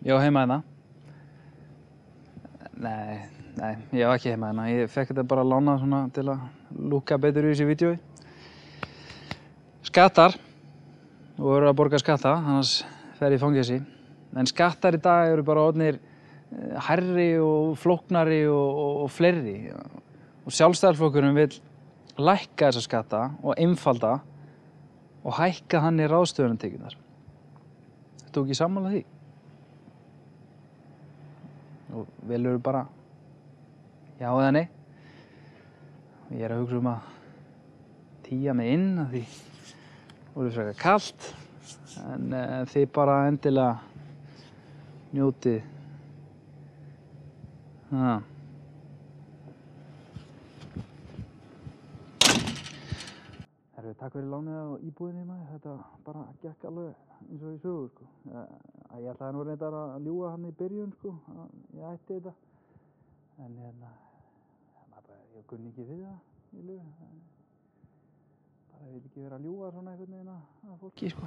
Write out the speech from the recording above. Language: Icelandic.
Ég á heima hérna. Nei, ég á ekki heima hérna. Ég fekk þetta bara lánað svona til að lúkka betur í þessu vídeói. Skattar. Þú verður að borga skatta, annars fer ég í fangelsi. En skattar í dag eru bara orðnir hærri og flóknari og fleiri. Og Sjálfstæðisflokkurinn vill lækka þessa skatta og einfalda og hækka þannig ráðstöfunartekjurnar. Ertu þú ekki sammála því? Og velurðu bara já eða nei. Ég að hugsa að tía mig inn af því voru frekar kalt. En þið bara endilega njótið. Takk fyrir lánið á íbúðinni maður. Þetta bara gekk alveg eins og í sögu sko. Ég ætlaði nú reyndar að ljúga hann í byrjun sko. Ég ætti þetta. En ég kunni ekki við það í lögu. Bara ég vil ekki vera að ljúga svona einhvern veginn að fólki sko.